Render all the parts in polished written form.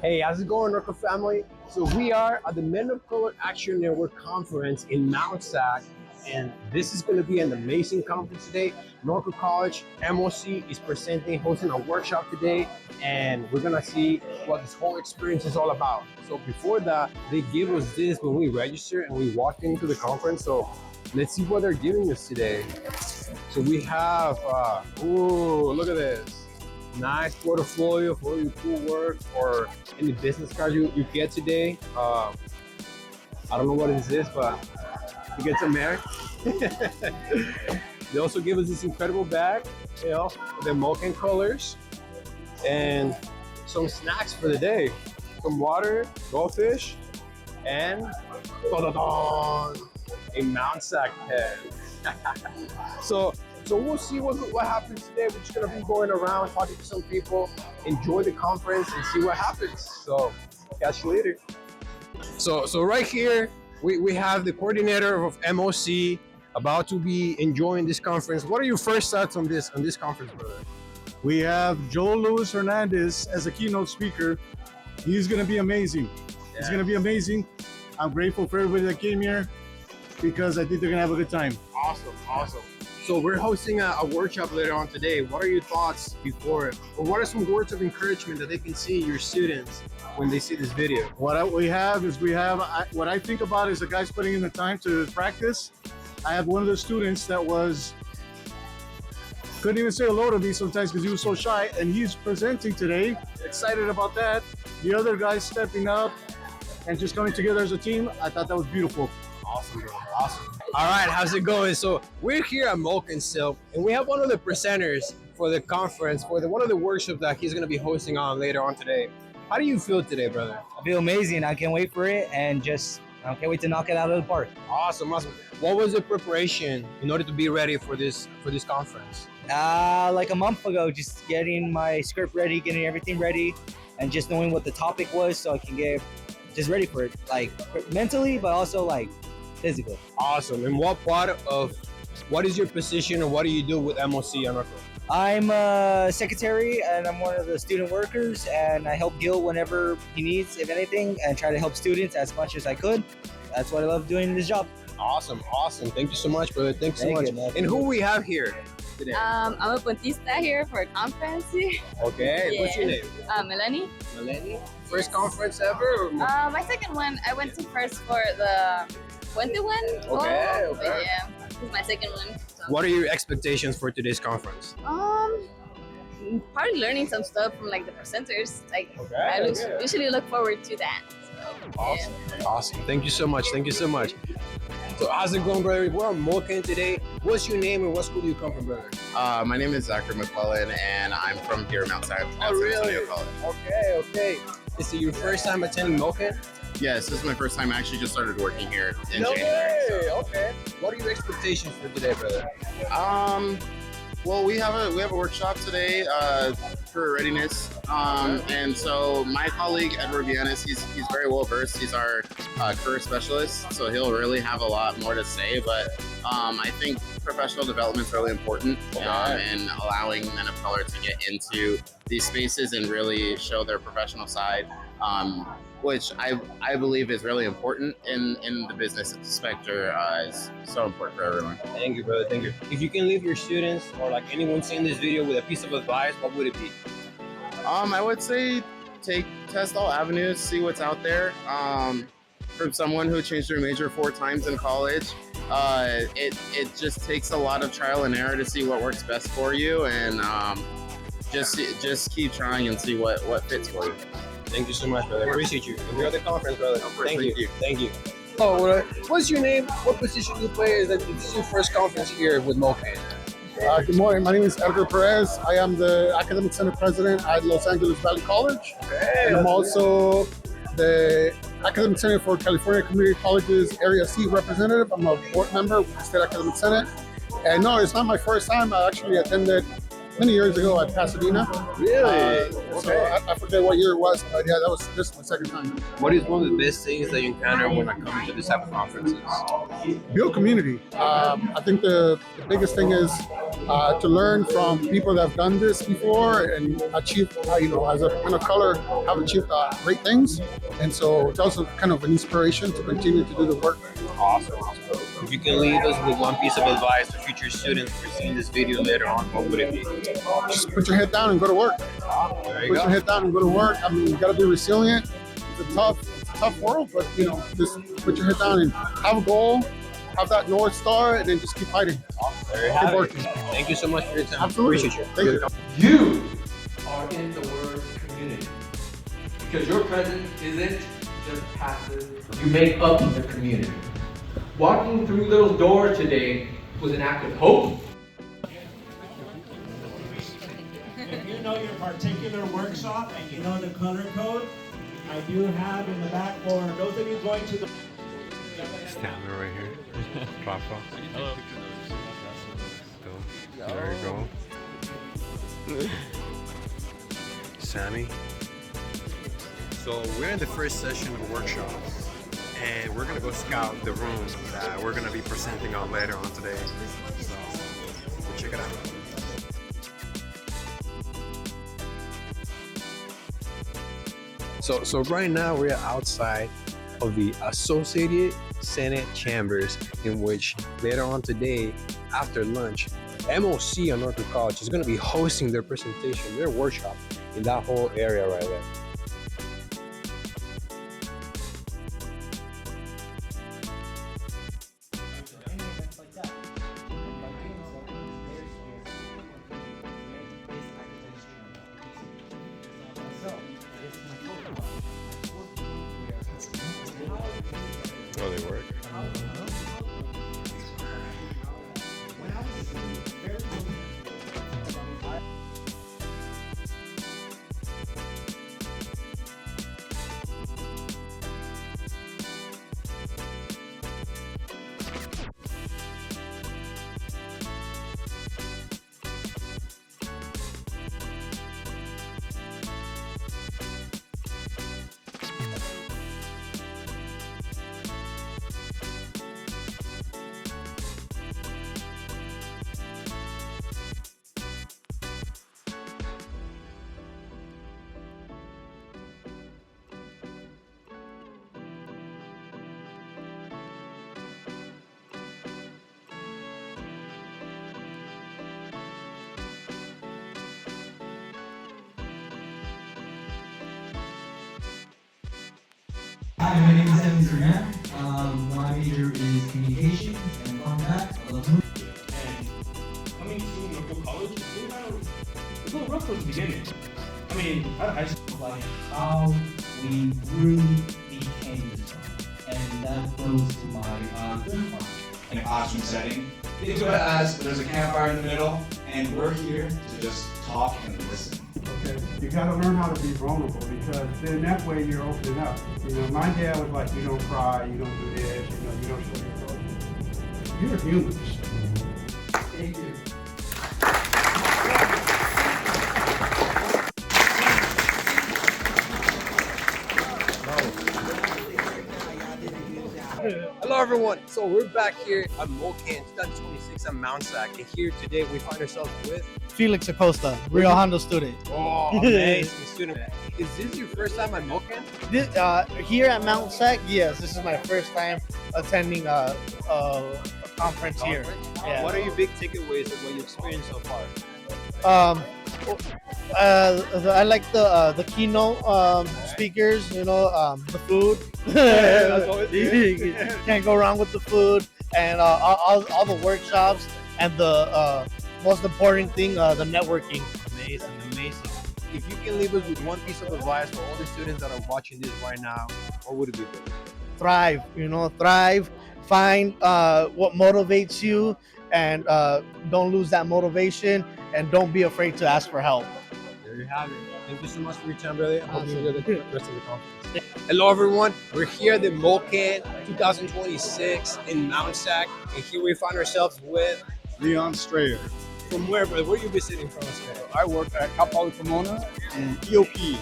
Hey, how's it going, Norco family? So we are at the Men of Color Action Network Conference in Mount Sac, and this is going to be an amazing conference today. Norco College MOC is hosting a workshop today, and we're going to see what this whole experience is all about. So before that, they give us this when we register and we walk into the conference. So let's see what they're giving us today. So we have, ooh, look at this. Nice portfolio for your cool work or any business cards you get today. I don't know what this is, but you get some there. They also give us this incredible bag, you know, the MOCAN colors, and some snacks for the day. Some water, goldfish, and a Mount Sac pen. So we'll see what happens today. We're just gonna be going around talking to some people, enjoy the conference, and see what happens. So catch you later. So right here we have the coordinator of MOC about to be enjoying this conference. What are your first thoughts on this conference, brother? We have Joel Luis Hernandez as a keynote speaker. He's gonna be amazing. Yeah. He's gonna be amazing. I'm grateful for everybody that came here because I think they're gonna have a good time. Awesome. So we're hosting a workshop later on today. What are your thoughts before, or what are some words of encouragement that they can see your students when they see this video? What I think about is the guys putting in the time to practice. I have one of the students that couldn't even say hello to me sometimes because he was so shy, and he's presenting today. Excited about that. The other guys stepping up and just coming together as a team. I thought that was beautiful. Awesome, bro. Awesome. All right, how's it going? So we're here at MOCAN still, and we have one of the presenters for the conference, for one of the workshops that he's going to be hosting on later on today. How do you feel today, brother? I feel amazing. I can't wait for it, and I can't wait to knock it out of the park. Awesome. What was the preparation in order to be ready for this conference? Like a month ago, just getting my script ready, getting everything ready, and just knowing what the topic was so I can get just ready for it, like mentally, but also like physically. Awesome. And what is your position, or what do you do with MOC and Norco? I'm a secretary, and I'm one of the student workers, and I help Gil whenever he needs, if anything, and try to help students as much as I could. That's what I love doing in this job. Awesome. Thank you so much, brother. Thanks so much. And who we have here today? I'm a puntista here for a conference. Okay. Yeah. What's your name? Melanie. Melanie. First conference ever? My second one. I went to first for the Puente one. Okay. Yeah, this is my second one. So. What are your expectations for today's conference? Probably learning some stuff from like the presenters. Like I usually look forward to that. So, awesome. Yeah. Awesome. Thank you so much. So how's it going, brother? We're on MOCAN today. What's your name and what school do you come from, brother? My name is Zachary McClellan, and I'm from here, Mount Sac. Oh, really? Okay. Is it your first time attending MOCAN? Yes, this is my first time. I actually just started working here in January. Way. So. Okay. What are your expectations for today, brother? Well, we have a workshop today for readiness, and so my colleague Edward Vianis, he's very well versed. He's our career specialist, so he'll really have a lot more to say. But I think professional development is really important, and allowing men of color to get into these spaces and really show their professional side. Which I believe is really important in the business sector, is so important for everyone. Thank you, brother. Thank you. If you can leave your students or like anyone seeing this video with a piece of advice, what would it be? I would say test all avenues, see what's out there. From someone who changed their major 4 times in college, it just takes a lot of trial and error to see what works best for you, and just keep trying and see what fits for you. Thank you so much, brother. I appreciate you. Enjoy the conference, brother. Thank thank you. you. Thank you. Oh, what's your name? What position do you play? Is that this is your first conference here with MOCAN? Good morning. My name is Edgar Perez. I am the Academic Senate President at Los Angeles Valley College. And I'm also the Academic Senate for California Community Colleges Area C representative. I'm a board member with the State Academic Senate. And no, it's not my first time. I actually attended many years ago at Pasadena. Really? So I forget what year it was, but yeah, this is my second time. What is one of the best things that you encounter when I come to this type of conferences? Build community. I think the biggest thing is to learn from people that have done this before and achieve, as a person of color, have achieved great things. And so it's also kind of an inspiration to continue to do the work. Awesome. If you can leave us with one piece of advice to future students for seeing this video later on, what would it be? Just put your head down and go to work. There you Put go. your head down and go to work. I mean, you got to be resilient. It's a tough world, but just put your head down and have a goal, have that North Star, and then just keep fighting. There you Keep have it. working. Thank you so much for your time. Absolutely. Appreciate you. Thank you. You are in the word community. Because your presence isn't just passive, you make up the community. Walking through those doors today was an act of hope. If you know your particular workshop and you know the color code, I do have in the back for those of you going to the Stamina right here. Drop off. Hello. There you go. Sammy. So we're in the first session of the workshop, and we're gonna go scout the room that we're gonna be presenting on later on today. So we'll check it out. So right now we're outside of the Associated Senate Chambers, in which later on today, after lunch, MOC on Norco College is going to be hosting their presentation, their workshop in that whole area right there. Oh, they work. Hi, my name is Evan Sernan. My major is communications and combat. I love movies. And coming to Norco College, it was a little rough from the beginning. I mean, I just like how we really became this one. And that goes to my third part. In a classroom setting. Think of it as there's a campfire in the middle, and we're here to just talk and listen. Okay, you gotta learn how to be vulnerable because then that way you're opening up. My dad was like, you don't cry, you don't do this, you don't show your emotions. You're humans. Thank you. Hello everyone, so we're back here at MOCAN 2026 at Mount Sac, and here today we find ourselves with Felix Acosta, Rio Hondo student. Oh, amazing student. Is this your first time at MOCAN? Here at Mount Sac, yes, this is my first time attending a conference here. Yeah. What are your big takeaways of what you experienced so far? I like the keynote speakers. The food. That's always good. You can't go wrong with the food, and all the workshops, and the most important thing, the networking. Amazing. if you can leave us with one piece of advice for all the students that are watching this right now, what would it be? Thrive, thrive. Find what motivates you, and don't lose that motivation, and don't be afraid to ask for help. There you have it. Thank you so much for your time, brother. I hope you enjoy the rest of the conference. Hello, everyone. We're here at the MOCAN 2026 in Mount Sac, and here we find ourselves with Leon Strayer. From where, brother? Where you visiting from? I work at Cal Poly Pomona in EOP.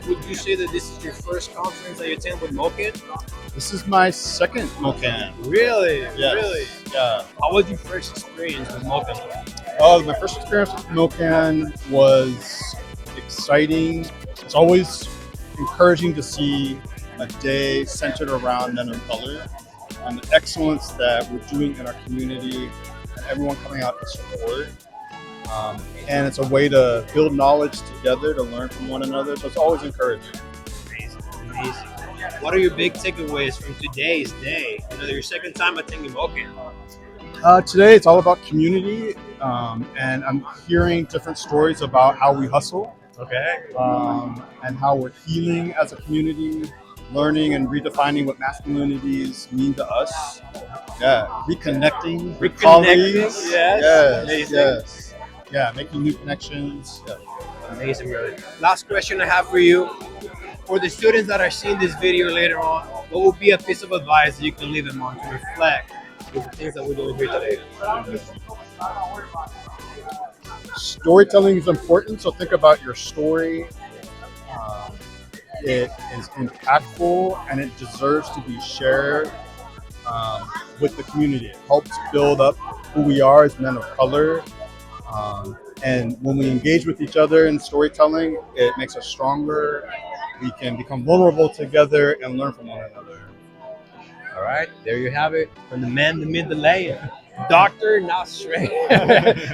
Would you say that this is your first conference that you attend with MOCAN? This is my second MOCAN. Really? Yes. Really? Yeah. How was your first experience with MOCAN? My first experience with MOCAN was exciting. It's always encouraging to see a day centered around men of color and the excellence that we're doing in our community and everyone coming out to support. And it's a way to build knowledge together, to learn from one another. So it's always encouraging. Amazing. Amazing. What are your big takeaways from today's day? Your second time attending MOCAN. Today it's all about community, and I'm hearing different stories about how we hustle. Okay. And how we're healing as a community, learning and redefining what masculinities mean to us. Yeah, reconnecting with colleagues. Yes. Yeah, making new connections. Yeah. Amazing, brother. Last question I have for you. For the students that are seeing this video later on, what would be a piece of advice that you can leave them on to reflect with the things that we're doing here today? Storytelling is important, so think about your story. It is impactful and it deserves to be shared with the community. It helps build up who we are as men of color. And when we engage with each other in storytelling, it makes us stronger. We can become vulnerable together and learn from one another. All right, there you have it. From the man, the mid, the layer. Dr. Nasre.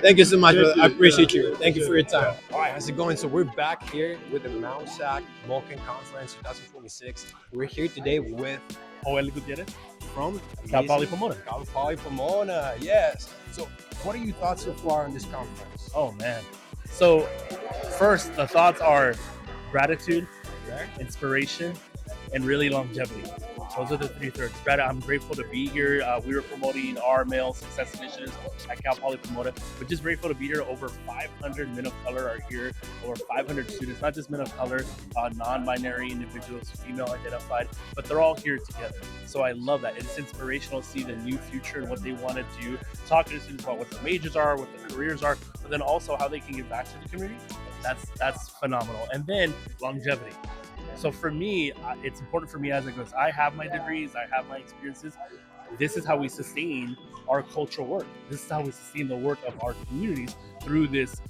Thank you so much, brother. I appreciate you. Thank you for your time. All right, how's it going? So we're back here with the Mount Sac MOCAN Conference 2026. We're here today with Joel Gutierrez from Cal Poly Pomona. Cal Poly Pomona, yes. So what are your thoughts so far on this conference? Oh, man. So first, the thoughts are gratitude, inspiration, and really longevity. Those are the three thirds. I'm grateful to be here. We were promoting our male success initiatives at Cal Poly Pomona, but just grateful to be here. Over 500 men of color are here. Over 500 students, not just men of color, non-binary individuals, female identified, but they're all here together. So I love that. It's inspirational to see the new future and what they want to do. Talking to students about what the majors are, what the careers are, but then also how they can give back to the community. That's phenomenal. And then longevity. So for me, it's important for me as it goes. I have my degrees, I have my experiences. This is how we sustain our cultural work. This is how we sustain the work of our communities through this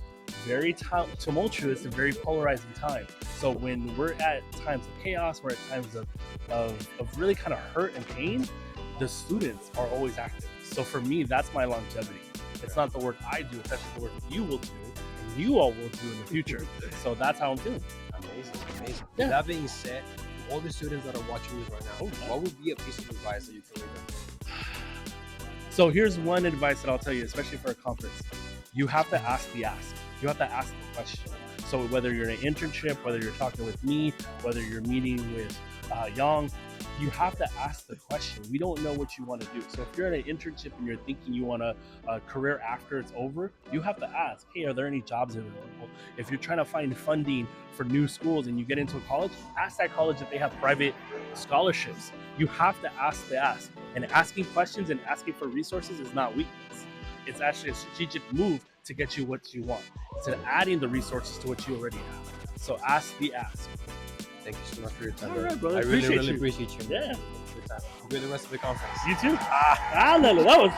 very tumultuous and very polarizing time. So when we're at times of chaos, we're at times of really kind of hurt and pain, the students are always active. So for me, that's my longevity. It's not the work I do, it's actually the work you will do and you all will do in the future. So that's how I'm feeling. Amazing. Yeah. With that being said, to all the students that are watching this right now, what would be a piece of advice that you can leave them? So here's one advice that I'll tell you, especially for a conference. You have to ask the ask. You have to ask the question. So whether you're in an internship, whether you're talking with me, whether you're meeting with Young, you have to ask the question. We don't know what you want to do. So if you're in an internship and you're thinking you want a career after it's over, you have to ask, hey, are there any jobs available? If you're trying to find funding for new schools and you get into a college, ask that college if they have private scholarships. You have to ask the ask. And asking questions and asking for resources is not weakness. It's actually a strategic move to get you what you want. It's adding the resources to what you already have. So ask the ask. Thank you so much for your time. All right, brother. I really appreciate you. Yeah. Enjoy the rest of the conference. You too. That was